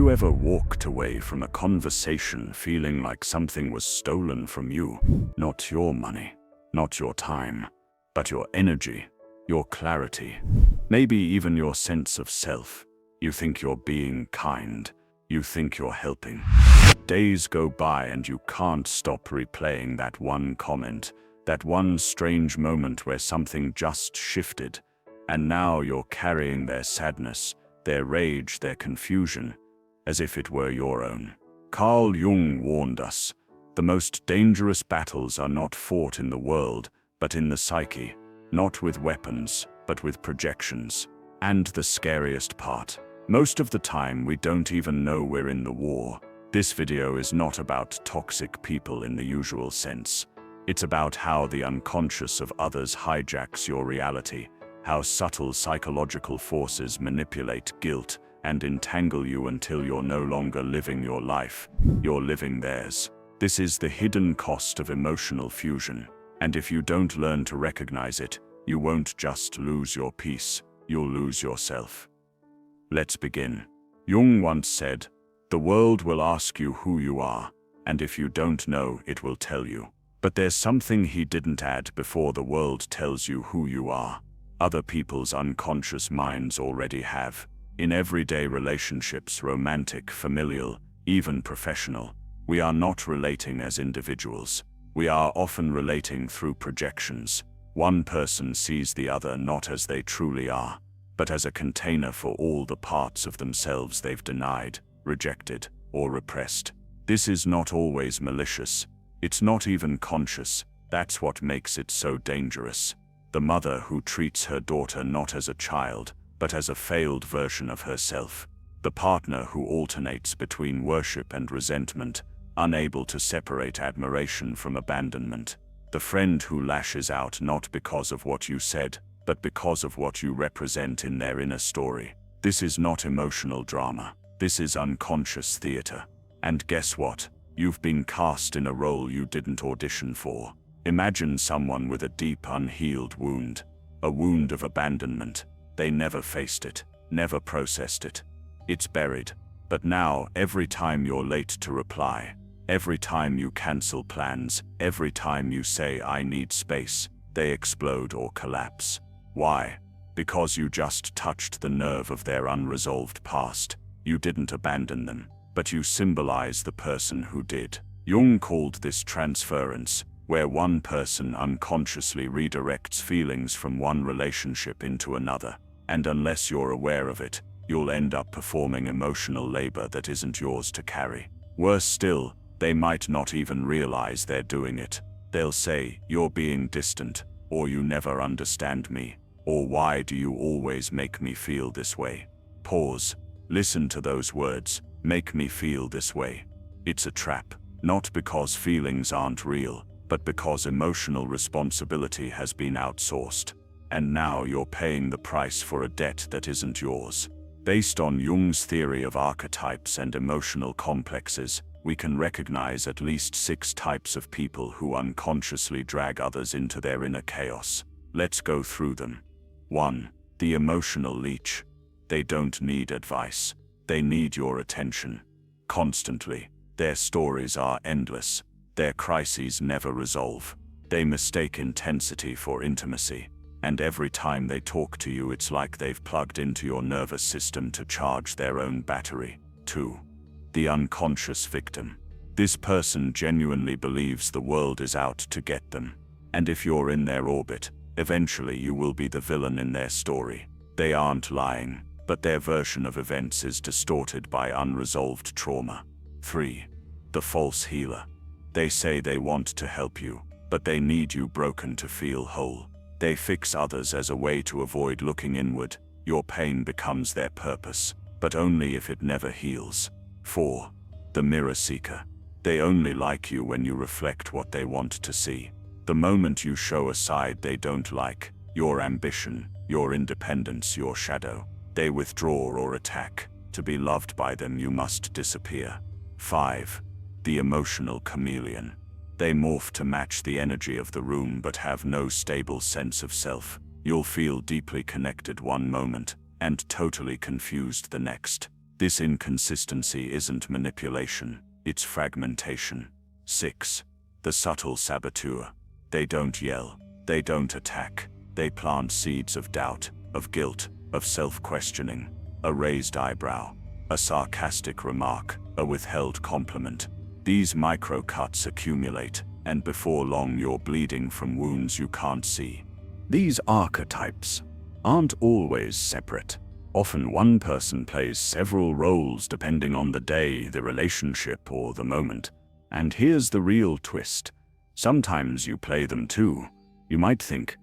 you ever walked away from a conversation feeling like something was stolen from you? Not your money, not your time, but your energy, your clarity, maybe even your sense of self. You think you're being kind, you think you're helping. Days go by and you can't stop replaying that one comment, that one strange moment where something just shifted, and now you're carrying their sadness, their rage, their confusion, as if it were your own. Carl Jung warned us, the most dangerous battles are not fought in the world, but in the psyche, not with weapons, but with projections. And the scariest part, most of the time we don't even know we're in the war. This video is not about toxic people in the usual sense. It's about how the unconscious of others hijacks your reality, how subtle psychological forces manipulate guilt and entangle you until you're no longer living your life, you're living theirs. This is the hidden cost of emotional fusion, and if you don't learn to recognize it, you won't just lose your peace, you'll lose yourself. Let's begin. Jung once said, "The world will ask you who you are, and if you don't know, it will tell you." But there's something he didn't add before the world tells you who you are. Other people's unconscious minds already have. In everyday relationships, romantic, familial, even professional, we are not relating as individuals. We are often relating through projections. One person sees the other not as they truly are, but as a container for all the parts of themselves they've denied, rejected, or repressed. This is not always malicious. It's not even conscious. That's what makes it so dangerous. The mother who treats her daughter not as a child, but as a failed version of herself. The partner who alternates between worship and resentment, unable to separate admiration from abandonment. The friend who lashes out not because of what you said, but because of what you represent in their inner story. This is not emotional drama. This is unconscious theater. And guess what? You've been cast in a role you didn't audition for. Imagine someone with a deep unhealed wound, a wound of abandonment. They never faced it, never processed it. It's buried. But now, every time you're late to reply, every time you cancel plans, every time you say "I need space," they explode or collapse. Why? Because you just touched the nerve of their unresolved past. You didn't abandon them, but you symbolize the person who did. Jung called this transference, where one person unconsciously redirects feelings from one relationship into another, and unless you're aware of it, you'll end up performing emotional labor that isn't yours to carry. Worse still, they might not even realize they're doing it. They'll say, "You're being distant," or "You never understand me," or "Why do you always make me feel this way?" Pause. Listen to those words, "make me feel this way." It's a trap, not because feelings aren't real, but because emotional responsibility has been outsourced. And now you're paying the price for a debt that isn't yours. Based on Jung's theory of archetypes and emotional complexes, we can recognize at least 6 types of people who unconsciously drag others into their inner chaos. Let's go through them. 1. The emotional leech. They don't need advice. They need your attention. Constantly. Their stories are endless. Their crises never resolve. They mistake intensity for intimacy. And every time they talk to you, it's like they've plugged into your nervous system to charge their own battery. 2. The unconscious victim. This person genuinely believes the world is out to get them. And if you're in their orbit, eventually you will be the villain in their story. They aren't lying, but their version of events is distorted by unresolved trauma. 3. The false healer. They say they want to help you, but they need you broken to feel whole. They fix others as a way to avoid looking inward. Your pain becomes their purpose, but only if it never heals. 4. The mirror seeker. They only like you when you reflect what they want to see. The moment you show a side they don't like, your ambition, your independence, your shadow, they withdraw or attack. To be loved by them, you must disappear. 5. The emotional chameleon. They morph to match the energy of the room but have no stable sense of self. You'll feel deeply connected one moment and totally confused the next. This inconsistency isn't manipulation, it's fragmentation. 6. The subtle saboteur. They don't yell, they don't attack, they plant seeds of doubt, of guilt, of self-questioning, a raised eyebrow, a sarcastic remark, a withheld compliment. These micro-cuts accumulate, and before long you're bleeding from wounds you can't see. These archetypes aren't always separate. Often one person plays several roles depending on the day, the relationship, or the moment. And here's the real twist. Sometimes you play them too. You might think,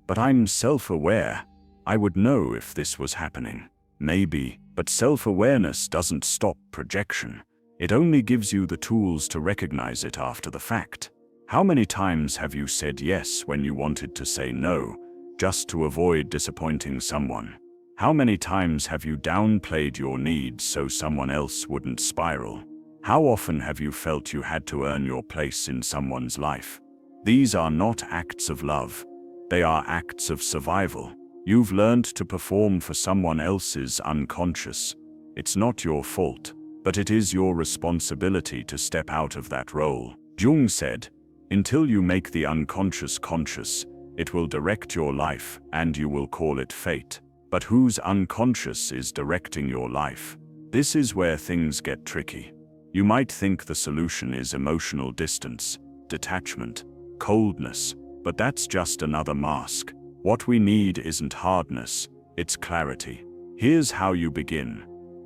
but I'm self-aware. I would know if this was happening. Maybe, but self-awareness doesn't stop projection. It only gives you the tools to recognize it after the fact. How many times have you said yes when you wanted to say no, just to avoid disappointing someone? How many times have you downplayed your needs so someone else wouldn't spiral? How often have you felt you had to earn your place in someone's life? These are not acts of love. They are acts of survival. You've learned to perform for someone else's unconscious. It's not your fault, but it is your responsibility to step out of that role. Jung said, "Until you make the unconscious conscious, it will direct your life, and you will call it fate. But whose unconscious is directing your life? This is where things get tricky. You might think the solution is emotional distance, detachment, coldness, but that's just another mask. What we need isn't hardness, it's clarity. Here's how you begin.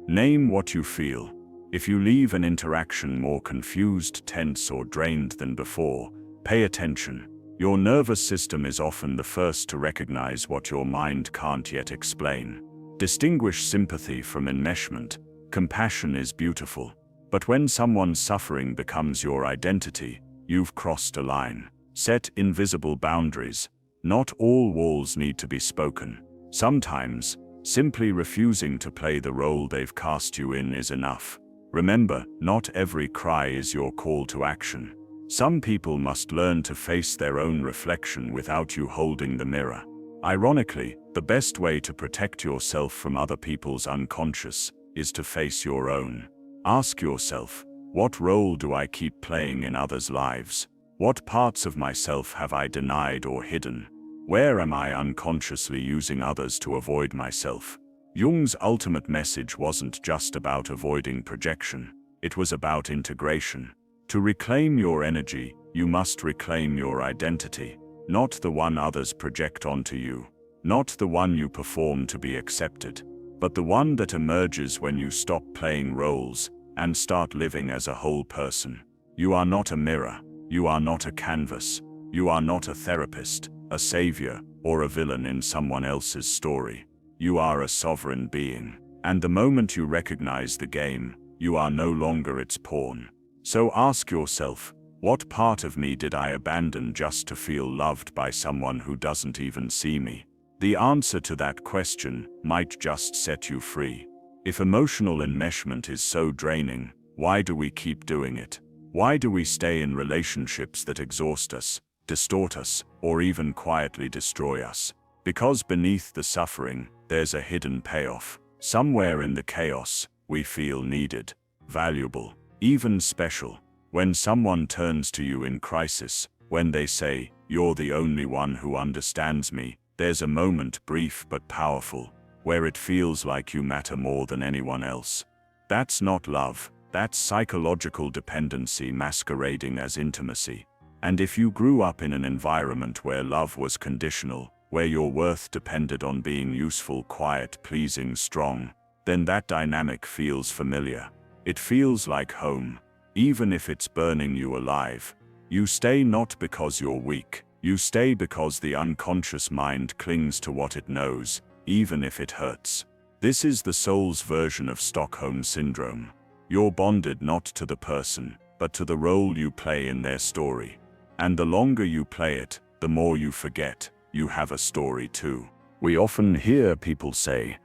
Name what you feel. If you leave an interaction more confused, tense, or drained than before, pay attention. Your nervous system is often the first to recognize what your mind can't yet explain. Distinguish sympathy from enmeshment. Compassion is beautiful, but when someone's suffering becomes your identity, you've crossed a line. Set invisible boundaries. Not all walls need to be spoken. Sometimes, simply refusing to play the role they've cast you in is enough. Remember, not every cry is your call to action. Some people must learn to face their own reflection without you holding the mirror. Ironically, the best way to protect yourself from other people's unconscious is to face your own. Ask yourself, what role do I keep playing in others' lives? What parts of myself have I denied or hidden? Where am I unconsciously using others to avoid myself? Jung's ultimate message wasn't just about avoiding projection, it was about integration. To reclaim your energy, you must reclaim your identity, not the one others project onto you, not the one you perform to be accepted, but the one that emerges when you stop playing roles and start living as a whole person. You are not a mirror, you are not a canvas, you are not a therapist, a savior, or a villain in someone else's story. You are a sovereign being, and the moment you recognize the game, you are no longer its pawn. So ask yourself, what part of me did I abandon just to feel loved by someone who doesn't even see me? The answer to that question might just set you free. If emotional enmeshment is so draining, why do we keep doing it? Why do we stay in relationships that exhaust us, distort us, or even quietly destroy us? Because beneath the suffering, there's a hidden payoff. Somewhere in the chaos, we feel needed, valuable, even special. When someone turns to you in crisis, when they say, "You're the only one who understands me," there's a moment, brief but powerful, where it feels like you matter more than anyone else. That's not love, that's psychological dependency masquerading as intimacy. And if you grew up in an environment where love was conditional, where your worth depended on being useful, quiet, pleasing, strong, then that dynamic feels familiar. It feels like home. Even if it's burning you alive, you stay not because you're weak, you stay because the unconscious mind clings to what it knows, even if it hurts. This is the soul's version of Stockholm Syndrome. You're bonded not to the person, but to the role you play in their story. And the longer you play it, the more you forget you have a story too. We often hear people say,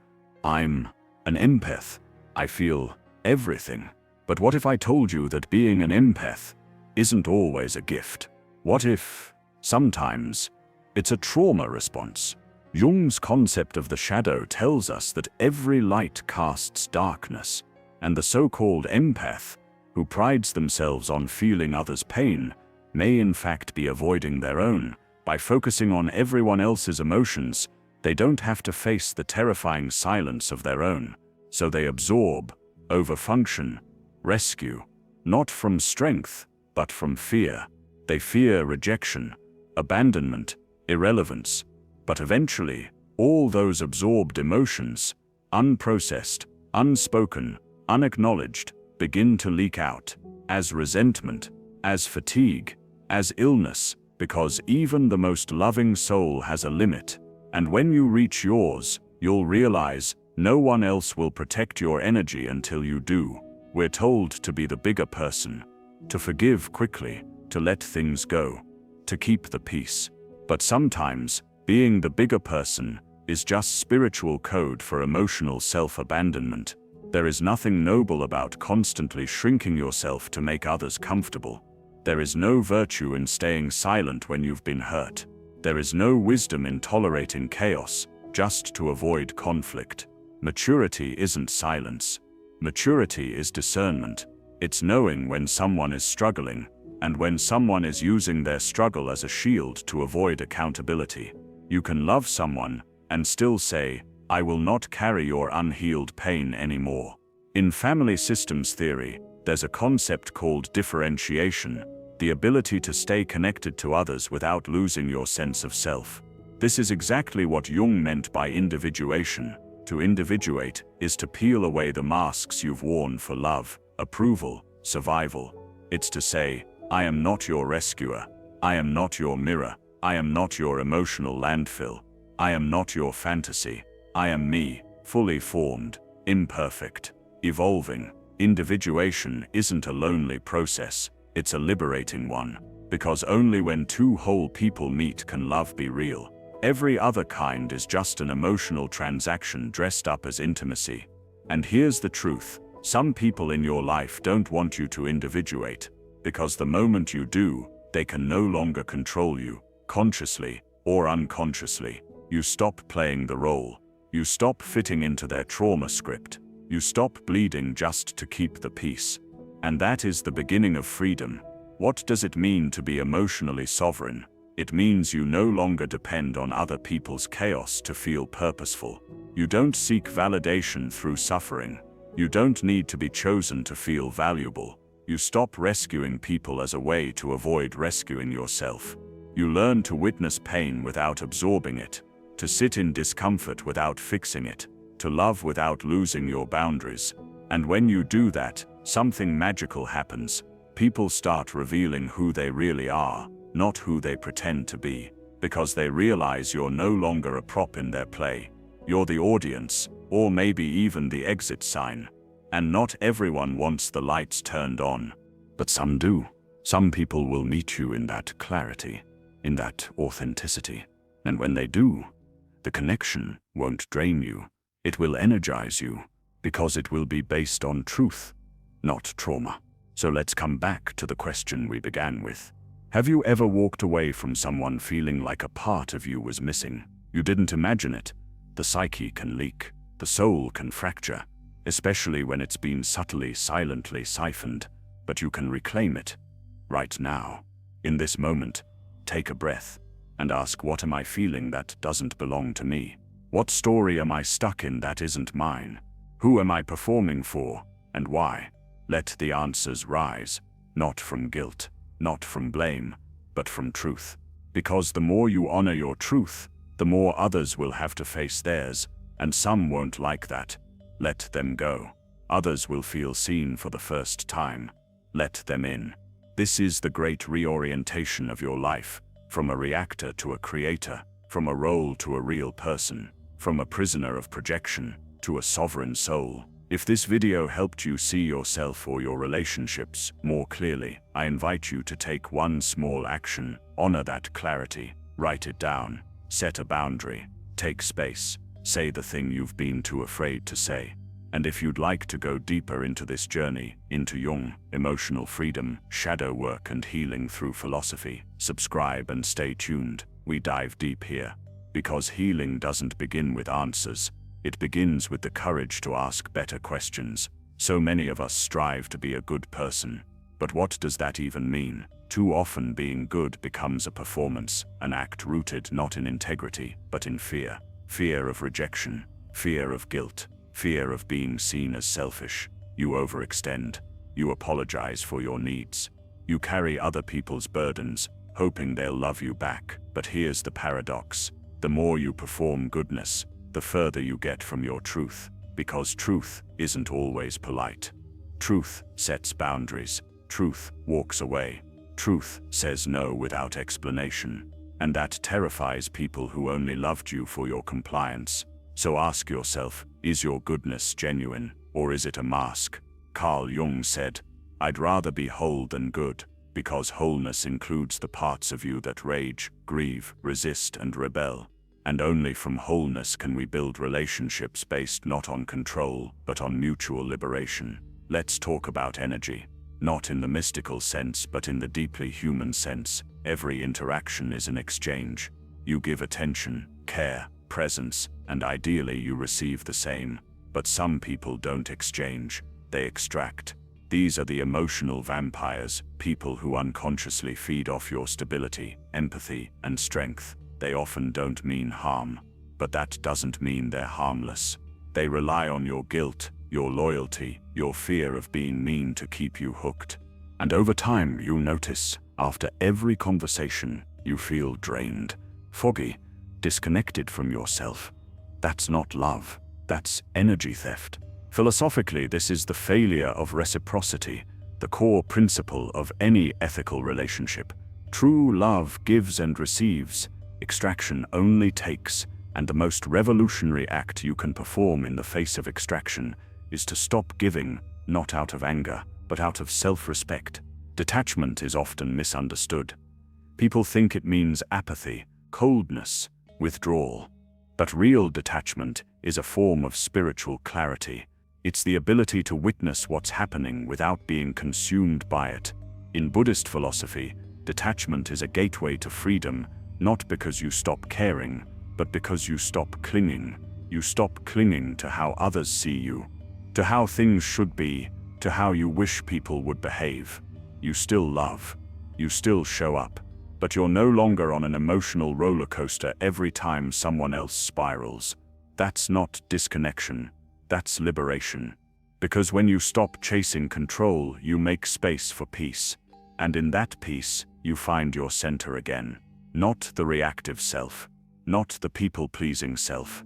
"I'm an empath. I feel everything." But what if I told you that being an empath isn't always a gift? What if, sometimes, it's a trauma response? Jung's concept of the shadow tells us that every light casts darkness. And the so-called empath, who prides themselves on feeling others' pain, may in fact be avoiding their own. By focusing on everyone else's emotions, they don't have to face the terrifying silence of their own. So they absorb, overfunction, rescue, not from strength, but from fear. They fear rejection, abandonment, irrelevance. But eventually, all those absorbed emotions, unprocessed, unspoken, unacknowledged, begin to leak out, as resentment, as fatigue, as illness, because even the most loving soul has a limit. And when you reach yours, you'll realize no one else will protect your energy until you do. We're told to be the bigger person, to forgive quickly, to let things go, to keep the peace. But sometimes, being the bigger person is just spiritual code for emotional self-abandonment. There is nothing noble about constantly shrinking yourself to make others comfortable. There is no virtue in staying silent when you've been hurt. There is no wisdom in tolerating chaos just to avoid conflict. Maturity isn't silence. Maturity is discernment. It's knowing when someone is struggling and when someone is using their struggle as a shield to avoid accountability. You can love someone and still say, "I will not carry your unhealed pain anymore." In family systems theory, there's a concept called differentiation, the ability to stay connected to others without losing your sense of self. This is exactly what Jung meant by individuation. To individuate is to peel away the masks you've worn for love, approval, survival. It's to say, I am not your rescuer. I am not your mirror. I am not your emotional landfill. I am not your fantasy. I am me, fully formed, imperfect, evolving. Individuation isn't a lonely process, it's a liberating one. Because only when two whole people meet can love be real. Every other kind is just an emotional transaction dressed up as intimacy. And here's the truth, some people in your life don't want you to individuate, because the moment you do, they can no longer control you, consciously or unconsciously. You stop playing the role. You stop fitting into their trauma script. You stop bleeding just to keep the peace. And that is the beginning of freedom. What does it mean to be emotionally sovereign? It means you no longer depend on other people's chaos to feel purposeful. You don't seek validation through suffering. You don't need to be chosen to feel valuable. You stop rescuing people as a way to avoid rescuing yourself. You learn to witness pain without absorbing it, to sit in discomfort without fixing it, to love without losing your boundaries. And when you do that, something magical happens. People start revealing who they really are, not who they pretend to be, because they realize you're no longer a prop in their play. You're the audience, or maybe even the exit sign. And not everyone wants the lights turned on. But some do. Some people will meet you in that clarity, in that authenticity. And when they do, the connection won't drain you. It will energize you, because it will be based on truth, not trauma. So let's come back to the question we began with. Have you ever walked away from someone feeling like a part of you was missing? You didn't imagine it. The psyche can leak. The soul can fracture, especially when it's been subtly, silently siphoned. But you can reclaim it. Right now, in this moment, take a breath and ask, what am I feeling that doesn't belong to me? What story am I stuck in that isn't mine? Who am I performing for, and why? Let the answers rise, not from guilt, not from blame, but from truth. Because the more you honor your truth, the more others will have to face theirs, and some won't like that. Let them go. Others will feel seen for the first time. Let them in. This is the great reorientation of your life, from a reactor to a creator, from a role to a real person, from a prisoner of projection to a sovereign soul. If this video helped you see yourself or your relationships more clearly, I invite you to take one small action. Honor that clarity. Write it down. Set a boundary. Take space. Say the thing you've been too afraid to say. And if you'd like to go deeper into this journey, into Jung, emotional freedom, shadow work and healing through philosophy, subscribe and stay tuned. We dive deep here. Because healing doesn't begin with answers. It begins with the courage to ask better questions. So many of us strive to be a good person. But what does that even mean? Too often being good becomes a performance, an act rooted not in integrity, but in fear. Fear of rejection, fear of guilt, fear of being seen as selfish. You overextend. You apologize for your needs. You carry other people's burdens, hoping they'll love you back. But here's the paradox. The more you perform goodness, the further you get from your truth. Because truth isn't always polite. Truth sets boundaries. Truth walks away. Truth says no without explanation. And that terrifies people who only loved you for your compliance. So ask yourself, is your goodness genuine, or is it a mask? Carl Jung said, "I'd rather be whole than good, because wholeness includes the parts of you that rage, grieve, resist, and rebel. And only from wholeness can we build relationships based not on control, but on mutual liberation." Let's talk about energy. Not in the mystical sense, but in the deeply human sense. Every interaction is an exchange. You give attention, care, presence, and ideally you receive the same. But some people don't exchange, they extract. These are the emotional vampires, people who unconsciously feed off your stability, empathy, and strength. They often don't mean harm, but that doesn't mean they're harmless. They rely on your guilt, your loyalty, your fear of being mean to keep you hooked. And over time, you notice, after every conversation, you feel drained, foggy, disconnected from yourself. That's not love. That's energy theft. Philosophically, this is the failure of reciprocity, the core principle of any ethical relationship. True love gives and receives. Extraction only takes. And the most revolutionary act you can perform in the face of extraction is to stop giving, not out of anger, but out of self-respect. Detachment is often misunderstood. People think it means apathy, coldness, withdrawal. But real detachment is a form of spiritual clarity. It's the ability to witness what's happening without being consumed by it. In Buddhist philosophy, detachment is a gateway to freedom, not because you stop caring, but because you stop clinging. You stop clinging to how others see you, to how things should be, to how you wish people would behave. You still love. You still show up. But you're no longer on an emotional roller coaster every time someone else spirals. That's not disconnection. That's liberation. Because when you stop chasing control, you make space for peace. And in that peace, you find your center again. Not the reactive self. Not the people-pleasing self.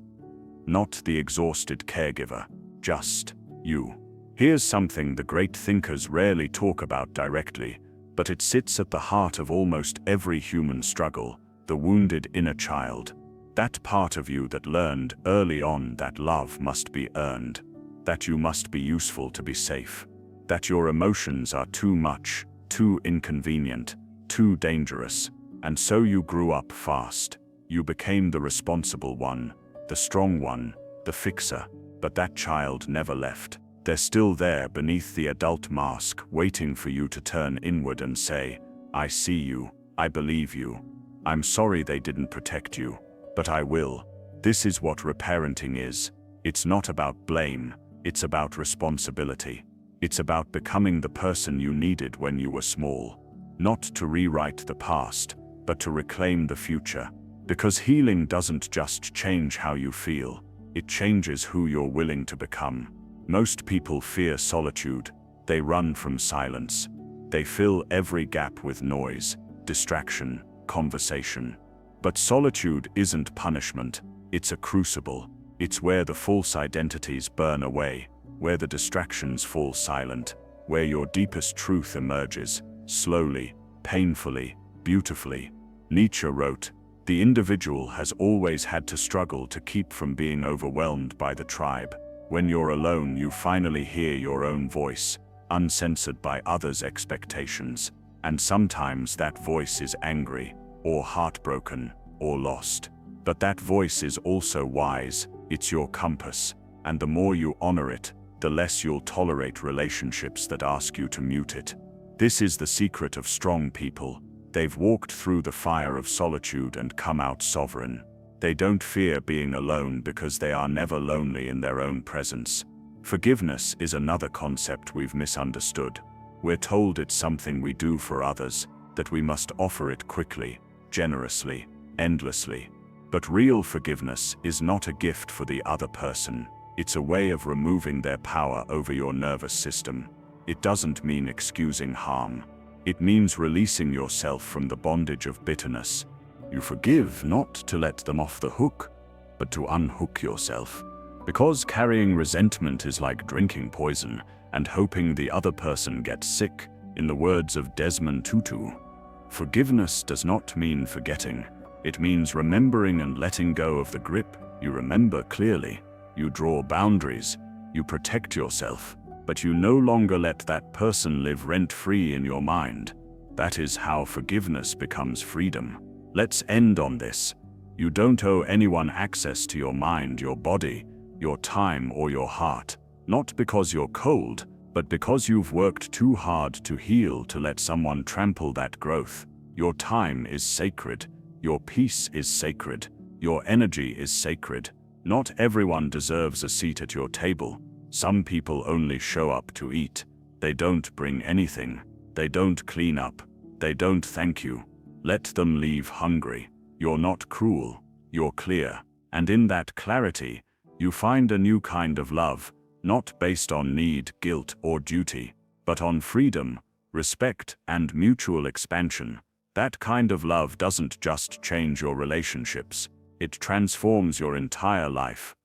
Not the exhausted caregiver. Just you. Here's something the great thinkers rarely talk about directly, but it sits at the heart of almost every human struggle: the wounded inner child. That part of you that learned early on that love must be earned, that you must be useful to be safe, that your emotions are too much, too inconvenient, too dangerous, and so you grew up fast. You became the responsible one, the strong one, the fixer, but that child never left. They're still there beneath the adult mask, waiting for you to turn inward and say, "I see you, I believe you. I'm sorry they didn't protect you, but I will." This is what reparenting is. It's not about blame, it's about responsibility. It's about becoming the person you needed when you were small. Not to rewrite the past, but to reclaim the future. Because healing doesn't just change how you feel, it changes who you're willing to become. Most people fear solitude. They run from silence. They fill every gap with noise, distraction, conversation. But solitude isn't punishment. It's a crucible. It's where the false identities burn away, where the distractions fall silent, where your deepest truth emerges, slowly, painfully, beautifully. Nietzsche wrote, "The individual has always had to struggle to keep from being overwhelmed by the tribe. When you're alone, you finally hear your own voice, uncensored by others' expectations. And sometimes that voice is angry, or heartbroken, or lost. But that voice is also wise. It's your compass. And the more you honor it, the less you'll tolerate relationships that ask you to mute it. This is the secret of strong people. They've walked through the fire of solitude and come out sovereign. They don't fear being alone because they are never lonely in their own presence. Forgiveness is another concept we've misunderstood. We're told it's something we do for others, that we must offer it quickly, generously, endlessly. But real forgiveness is not a gift for the other person. It's a way of removing their power over your nervous system. It doesn't mean excusing harm. It means releasing yourself from the bondage of bitterness. You forgive not to let them off the hook, but to unhook yourself. Because carrying resentment is like drinking poison and hoping the other person gets sick, in the words of Desmond Tutu. Forgiveness does not mean forgetting. It means remembering and letting go of the grip. You remember clearly. You draw boundaries. You protect yourself. But you no longer let that person live rent-free in your mind. That is how forgiveness becomes freedom. Let's end on this. You don't owe anyone access to your mind, your body, your time, or your heart. Not because you're cold, but because you've worked too hard to heal to let someone trample that growth. Your time is sacred. Your peace is sacred. Your energy is sacred. Not everyone deserves a seat at your table. Some people only show up to eat. They don't bring anything. They don't clean up. They don't thank you. Let them leave hungry. You're not cruel. You're clear. And in that clarity, you find a new kind of love, not based on need, guilt, or duty, but on freedom, respect, and mutual expansion. That kind of love doesn't just change your relationships. It transforms your entire life.